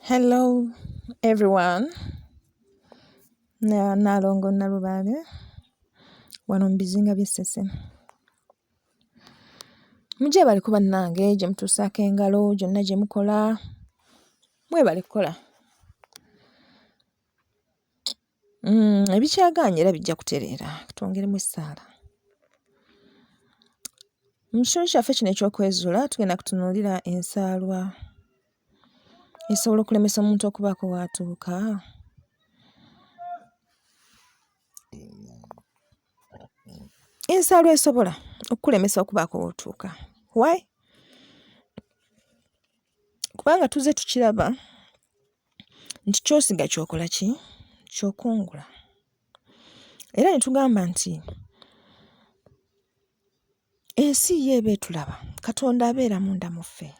Hello everyone. Nalongo nalubale wano mubizinga by'essese. Muje bali kuba nange gye mutuusaako engalo gyonna gye mukola. Mwebale kukola. Ebikyagaanye era bijja kutereera. Twongeremu essaala. Mu kitundu kyaffe kino eky'Okwezuula tugenda kutunuulira Ensalwa esobola okulemesa omuntu okubaako w'atuuka. Ensalwa esobola okukulemesa okubaako w'otuuka. Why? Kubanga tuze tukiraba nti ky'osiga ky'okola ki? Ky'okungula. Era ne tugamba nti ensi ye eba etulaba, Katonda abeera munda mu ffe.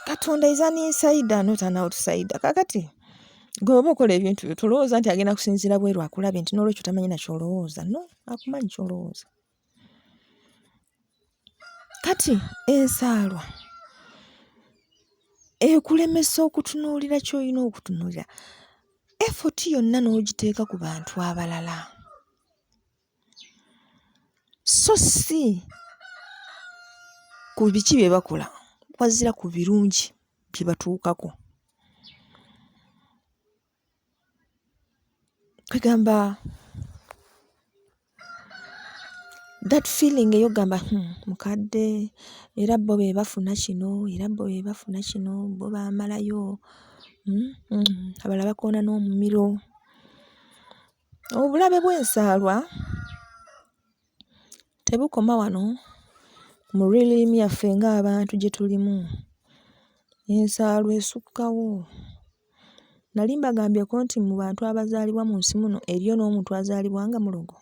Katonda is an insider, not an outsider. Kakati gwe oba okola ebintu byo tolowooza nti agenda kusinziira bweru akulabe nti n'olwekyo tamanyi na ky'olowooza. No, akumanyi ky'olowooza. Kati Ensalwa ekulemesa okutunuulira ky'olina okutunuulira. Effort yonna n'ogiteeka ku bantu abalala. So si ku biki bye bakola, wazira ku birungi bye batuukako. Kwegamba that feeling ey'ogamba mukadde era bo be bafuna kino era bo be bafuna kino bo baamalayo abalala bakoona n'omumiro. Obulabe bw'Ensalwa tebukoma wano mu lulimi yaffe ng'abantu gye tulimu. Ensalwa esukkawo. Nali mbagambyeko nti mu bantu abazaalibwa mu nsi muno eriyo n'omuntu azaalibwa nga mulogo.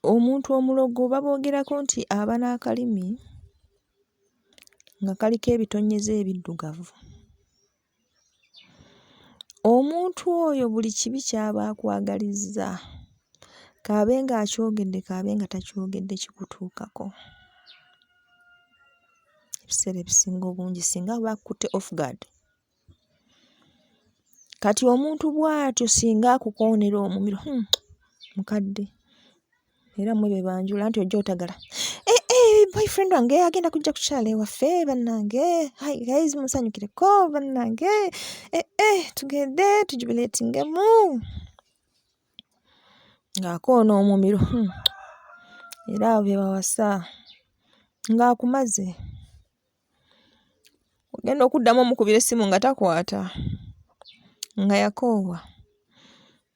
Omuntu omulogo baboogerako nti aba n'akalimi nga kaliko ebitonyeze ebiddugavu. Omuntu oyo buli kibi ky'aba akwagalizza. Kaabe ng'akyogedde kaabe nga takyogedde kikutuukako. Ebiseera ebisinga obungi singa bakutte off guard. Kati omuntu bw'atyo singa akukoonera omumiro, mukadde era mmwe be banjula nti ojja otagala. Boyfriend wange agenda kujja kukyala ewaffe bannange. Hi guys, musanyukireko bannange. Tugende tujubileetingemu. Ng'akoona omumiro. Era abo be bawasa. Ng'akumaze. Ogenda okuddamu omukubira essimu nga takwata. Nga yakoowa.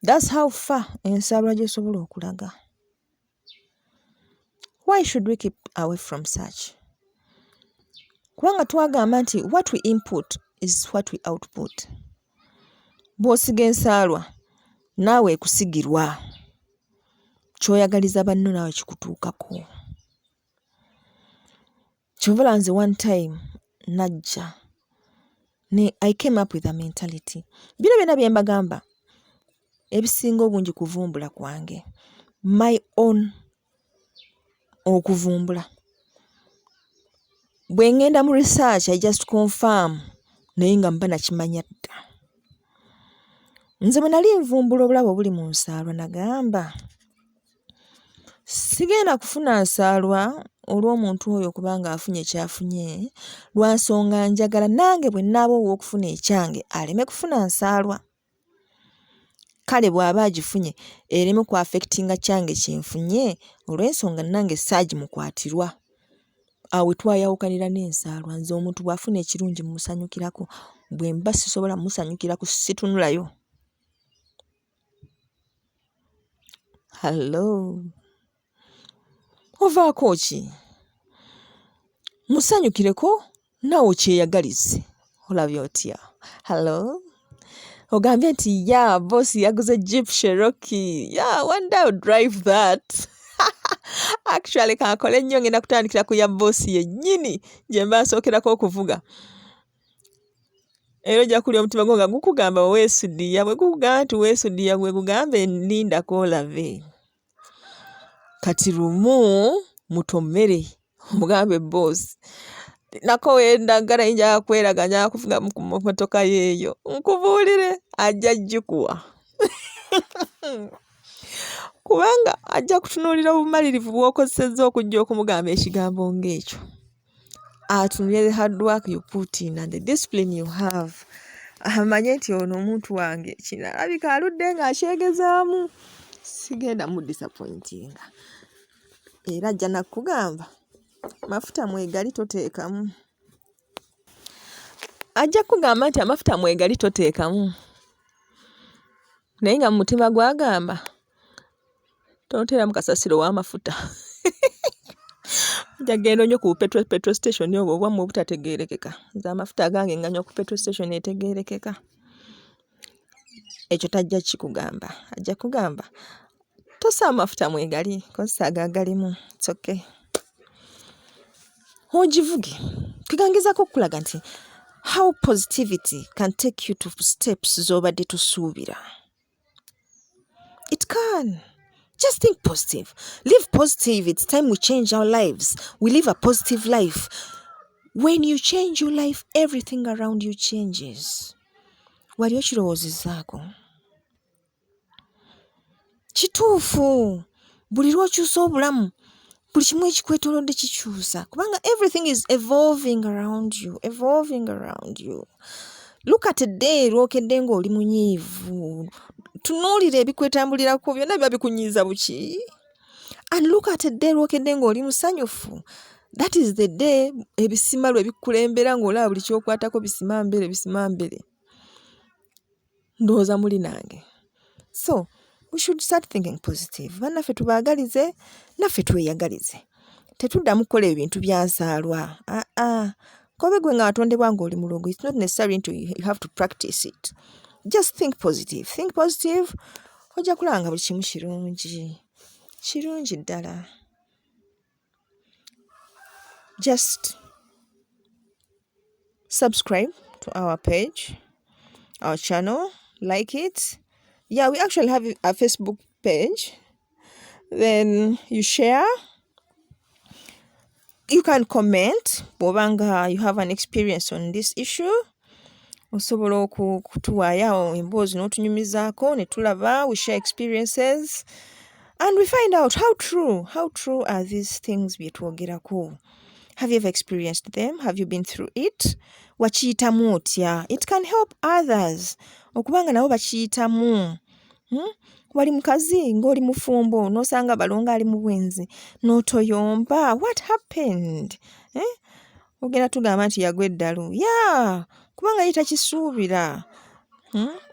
That's how far Ensalwa gy'esobola okulaga. Why should we keep away from such? Kubanga twagamba nti what we input is what we output. Bw'osiga Ensalwa naawe ekusigirwa. Ky'oyagaliza banno naawe kikutuukako. Ky'ovala nze one time najja. I came up with a mentality. Bino byonna bye mbagamba ebisinga obungi kuvumbula kwange. My own okuvumbula. Bwe ngenda mu research I just confirm naye nga mba nakimanya dda. Nze bwe nali nvumbula obulabe obuli mu Ensalwa nagamba sigenda kufuna Ensalwa olw'omuntu oyo kubanga afunye kyafunye, lwa nsonga njagala nange bwe nnaaba ow'okufuna ekyange aleme kufuna Ensalwa. Kale bw'aba agifunye ereme ku affectinga kyange kyenfunye olw'ensonga nange saagimukwatirwa. Awo twayawukanira n'Ensalwa. Nze omuntu bw'afuna ekirungi mmusanyukirako, bwe mba sisobola musanyukirako situnulayo. Hello. Ovaako ki? Musanyukireko naawe okyeyagalize. Olabye otya? Hello. Ogambye nti boss yaguze Jeep Cherokee. One day I'll drive that. Actually kankole nnyo ngenda kutandikira ku ya boss yennyini gye mba nsookerako okuvuga. Era ojja kulya omutima gwo nga gukugamba weesudiya. Bwe gukugamba nti weesudiya gwe gugambe lindako olabe. Kati lumu mutomere omugambe boss nako wendagala inja kweraganya kufunga mu motoka yeeyo nkubuulire ajja jikuwa kubanga ajja kutunuulira obumalirivu bw'okozesezza okujja okumugamba ekigambo ng'ekyo. Atunuulire the hard work you put in and the discipline you have. Amanye nti ono omuntu wange kinalabika aludde ng'akyegezaamu, sigenda mu disappointinga. Era ajja nakugamba mafuta mwegali toteekamu. Ajja kugamba nti amafuta mwegali toteekamu. Naye nga mu mutima gwagamba tontera mu kasasiro w'amafuta. Jagenda nnyo ku petrol station obwo obwamu obutategeerekeka. Nze amafuta gange nganya ku petrol station etegeerekeka. Ekyo tajja kikugamba. Ajja kugamba tossa amafuta mwegali, kozesa agagalimu. It's okay. Ogivuge. Kigangizako okulaga nti how positivity can take you to steps z'obadde tosuubira. It can. Just think positive. Live positive. It's time we change our lives. We live a positive life. When you change your life, everything around you changes. Wali okirowoozezaako? Kituufu. Buli lw'okyusa obulamu, buli kimu ekikwetoolodde kikyusa. Kubanga everything is evolving around you. Evolving around you. Look at a day lw'okedde ng'oli munyiivu. Tunuulira ebikwetambulirako byonna biba bikunyiiza buki. And look at a day lw'okedde ng'oli musanyufu. That is the day ebisima lwe bikulembera ng'olaba buli kyokwatako bisima mbere. Ndowooza muli nange. So, we should start thinking positive. Bannaffe tubaagalize, naffe tweyagalize. Tetuddamu kukola ebintu bya Nsalwa. Kobe gwe nga watondebwa ng'oli mulongo. It's not necessary you have to practice it. Just think positive. Think positive. Ojja kulanga buli kimu kirungi. Kirungi ddala. Just subscribe to our page, our channel, like it. Yeah, we actually have a Facebook page. Then you share. You can comment. Bobanga, you have an experience on this issue. Osobola okutuwaayo emboozi n'otunyumizaako ne tulaba. We share experiences and we find out how true are these things bye twogerako. Have you ever experienced them? Have you been through it? Wakiyitamu otya? It can help others okubanga nabo bakiyitamu. Wali mukazi ng'oli mufumbo n'osanga balongo ali mu bwenzi n'otoyomba. What happened? Ogenda tugamba nti yagwa eddalu. Yeah, kubanga ye takisuubira.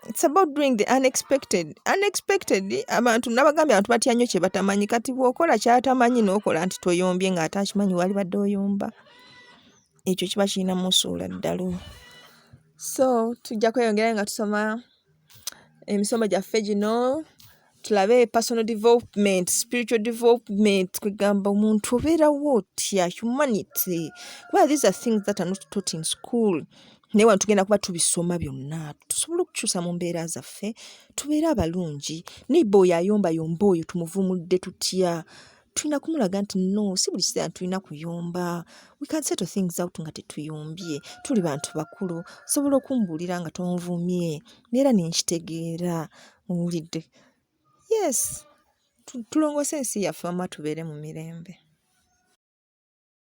It's about doing the unexpected. Abantu nabagambye abantu batya nnyo kye batamanyi. Kati bw'okola kyatamanyi n'okola nti toyombye ng'ate akimanyi wali badde oyomba. Ekyo kiba kirinamu osuula ddalu. So tujja kweyongera nga tusoma emisomo gyaffe gino. Tulabe personal development, spiritual development, kwegamba omuntu obeerawo otya, humanity. Well, these are things that are not taught in school. Naye wano tugenda kuba tubisoma byonna. Tusobola okukyusa mu mbeera zaffe, tubeere abalungi. Niba oyo ayombayomba oyo tumuvumudde tutya. Tulina kumulaga nti no, si buli kiseera tulina kuyomba. We can settle things out nga tetuyombye. Tuli bantu bakulu. Sobola okumbuulira nga tonvumye. Neera nenkitegeera. Owulidde. Yes. Tulongoose ensi yaffe wamma tubeere mu mirembe.